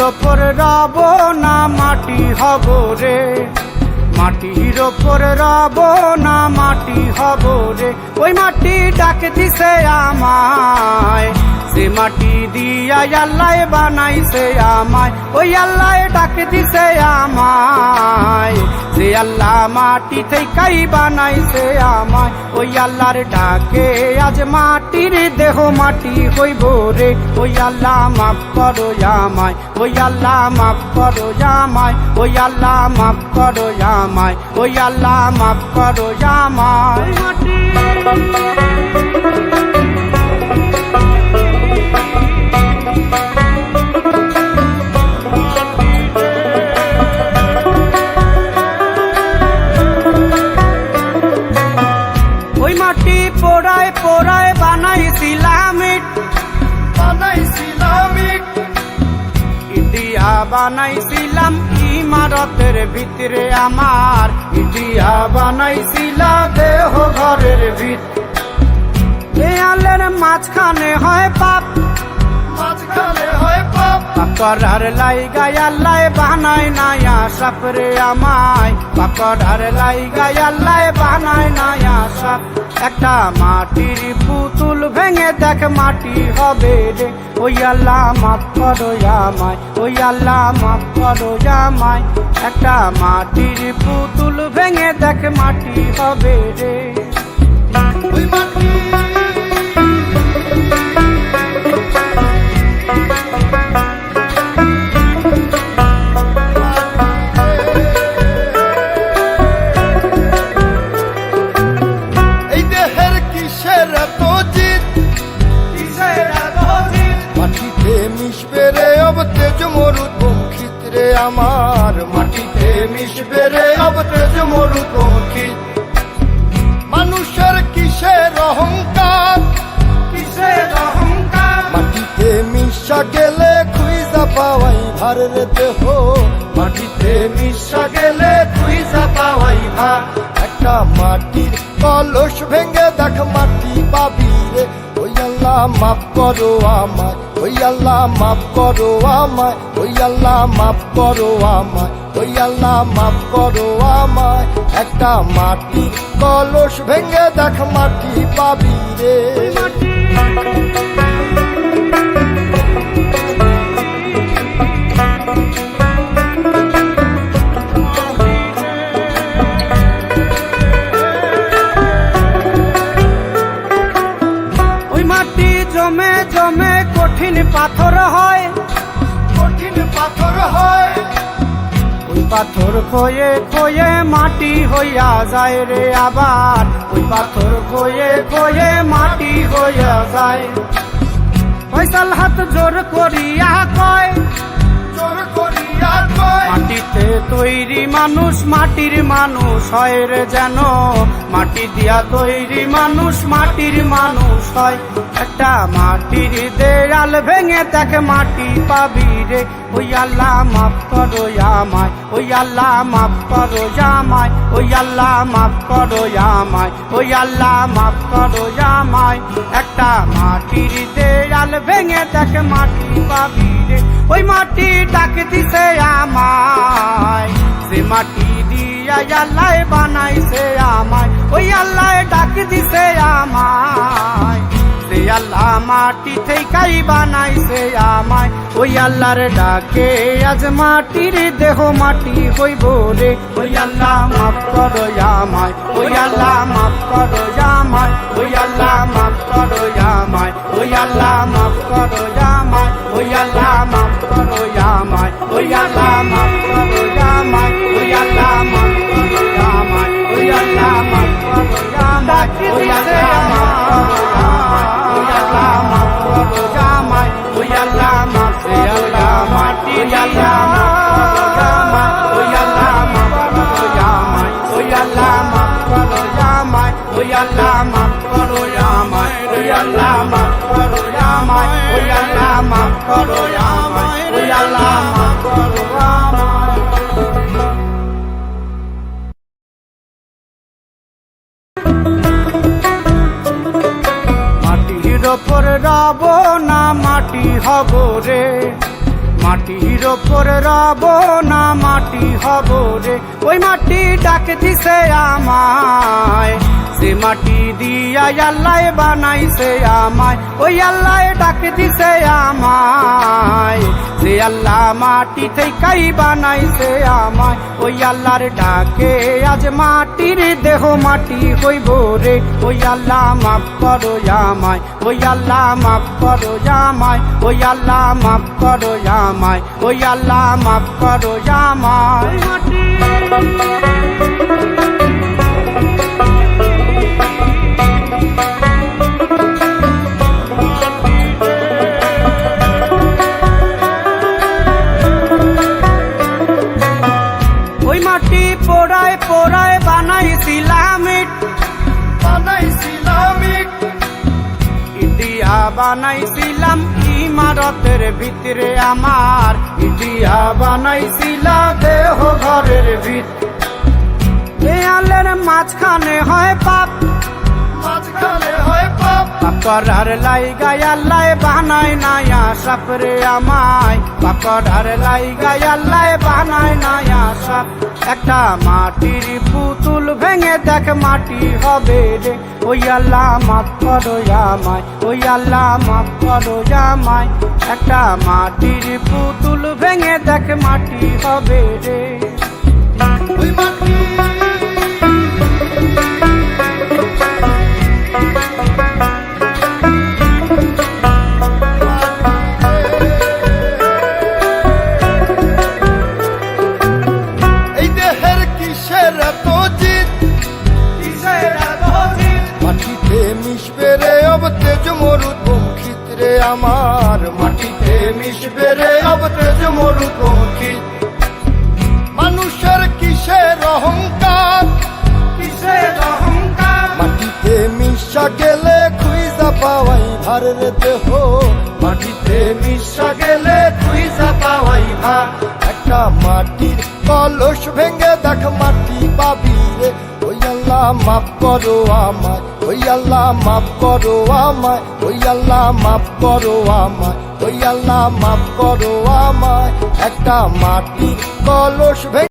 ওপর রব না মাটি হব রে, মাটির ওপর রব না মাটি হব রে। ওই মাটি ডাক দিছে আমায়, সে মাটি দিয়া আল্লাহ বানাইছে আমায়। ওই আল্লাহ ডাক দিছে আমায়, সে আল্লাহ মাটি থেকেই বানাইছে আমায়। ওই আল্লাহর ডাকে আজ মাটির দেহ মাটি হইব রে। ওই আল্লাহ মাফ করো আমায়, ওই আল্লাহ মাফ করো আমায়, ওই আল্লাহ মাফ করো আমায়, ওই আল্লাহ মাফ করো আমায়। ওই মাটি পোড়ায় পোড়ায় বানাইছিলাম ইট, ইটিয়া বানাইছিলাম ইমারতের ভিতরে আমার, ইটিয়া বানাইছিলাম দেহ ঘরের ভিত। দেয়ালের মাঝখানে হয় পাপ, মাঝখানে হয় পাপ, পাকড়ার লাইগায় আল্লাহ বানায় নায়া সাপ রে আমায়, পাকড়ার লাইগায় আল্লাহ বানায় নায়া সাপ। একটা মাটির পুতুল ভেঙে দেখ মাটি হবে রে। ওই আল্লাহ মাফ করো আমায়, ওই আল্লাহ মাফ করো আমায়। একটা মাটির পুতুল ভেঙে দেখ মাটি হবে রে। ওই মাটি আমার, মাটিতে মিশবে রে অব তেজ মরুপঙ্খিত। মানুষের কিসের অহংকার, কিসের অহংকার, মাটিতে মিশা গেলে খুঁজা পাওয়াই ভার রে দেহ, মাটিতে মিশা গেলে খুঁজা পাওয়াই ভার। একটা মাটির কলস ভেঙে দেখ মাটি পাবি রে। ওই আল্লাহ মাফ করো আমায়, ওই আল্লাহ মাফ করো আমায়, ওই আল্লাহ মাফ করো আমায়, ওই আল্লাহ মাফ করো আমায়। একটা মাটির কলস ভেঙে দেখ মাটি পাবি রে। জমে জমে কঠিন পাথর হয়, কঠিন পাথর হয়। ওই পাথর খয়ে খয়ে মাটি হইয়া যায় রে আবার, ওই পাথর খয়ে খয়ে মাটি হইয়া যায়। ফয়সাল হাত জোর করিয়া কয়, জোর করিয়া কয়, মাটিতে তৈরি মানুষ মাটির মানুষ হয় রে যেন, মাটি দিয়া তৈরি মানুষ মাটির মানুষ হয়। একটা মাটির দেয়াল ভেঙে দেখ মাটি পাবি রে। ওই আল্লাহ মাফ করো আমায়, ওই আল্লাহ মাফ করো আমায়, ওই আল্লাহ মাফ করো আমায়, ওই আল্লাহ মাফ করো আমায়। একটা মাটির দেয়াল ভেঙে দেখ মাটি পাবি রে। ওই মাটি ডাক দিছে আমায়, সে মাটি দিয়া আল্লাহ বানাইছে আমায়। ওই আল্লাহ ডাক দিছে আমায়, সে আল্লাহ মাটি থেকেই বানাইছে আমায়। ওই আল্লাহর ডাকে আজ মাটির দেহ মাটি হইব রে। ওই আল্লাহ মাফ করো আমায়, ওই আল্লাহ মাফ করো আমায়, ওই আল্লাহ মাফ করো আমায়, ওই আল্লাহ মাফ করো আমায়, ওই আল্লাহ মাফ করো আমায়, ওই আল্লাহ মাফ করো আমায়, ওই আল্লাহ মাফ করো আমায়, ওই আল্লাহ মাফ করো আমায়, ওই আল্লাহ মাফ করো আমায়, ওই আল্লাহ মাফ করো আমায়, ওই আল্লাহ মাফ, ওই আল্লাহ মাটি, ওই আল্লাহ মাফ করো আমায়, ওই আল্লাহ মাফ করো আমায়, ওই আল্লাহ মাফ করো আমায়, ওই আল্লাহ মাফ করো আমায়, ওই আল্লাহ মাফ করো আমায়, ওই আল্লাহ মাফ করো আমায়, ওই আল্লাহ মাফ করো আমায়। মাটির ওপর রব না মাটি হব রে, মাটির ওপর রব না মাটি হব রে, ওই মাটি ডাক দিছে আমায়, সে মাটি দিয়া আল্লাহ বানাইছে আমায়, ওই আল্লাহ ডাক দিছে আমায়, সে আল্লাহ মাটি থেকেই বানাইছে আমায়, ওই আল্লাহর ডাকে আজ মাটির দেহ মাটি হইব রে, ওই আল্লাহ মাফ করো আমায়, ওই আল্লাহ মাফ করো আমায়, ওই আল্লাহ মাফ করো আমায়, ওই আল্লাহ মাফ করো আমায়। ওই মাটি পোড়ায় পোড়ায় বানাইছিলাম ইট, ইটিয়া বানাইছিলাম ইমারতের ভিতরে আমার, ইটিয়া বানাইছিলাম দেহ ঘরের ভিত, দেয়ালের মাঝখানে হয় পাপ, মাঝখানে হয় পাপ, পাকড়ার লাইগায় আল্লাহ বানায় নায়া সাপ রে আমায়, পাকড়ার লাইগায় আল্লাহ বানায় নায়া সাপ, একটা মাটির পুতুল ভেঙে দেখ মাটি হবে রে, ওই আল্লাহ মাফ করো আমায়, ওই আল্লাহ মাফ করো আমায়, একটা মাটির পুতুল ভেঙে দেখ মাটি হবে রে। ওই মাটি তেজ মরুপঙ্খিত রে আমার, মাটিতে মিশবে রে অব তেজ মরুপঙ্খিত, মানুষের কিসের অহংকার, কিসের অহংকার, মাটিতে মিশা গেলে খুঁজা পাওয়াই ভার রে দেহ, মাটিতে মিশা গেলে খুঁজা পাওয়াই ভার, একটা মাটির কলস ভেঙে দেখ মাটি পাবি রে, ওই আল্লাহ মাফ করো আমায়, ওই আল্লাহ মাফ করো আমায়, ওই আল্লাহ মাফ করো আমায়, ওই আল্লাহ মাফ করো আমায়, একটা মাটির কলস ভেঙে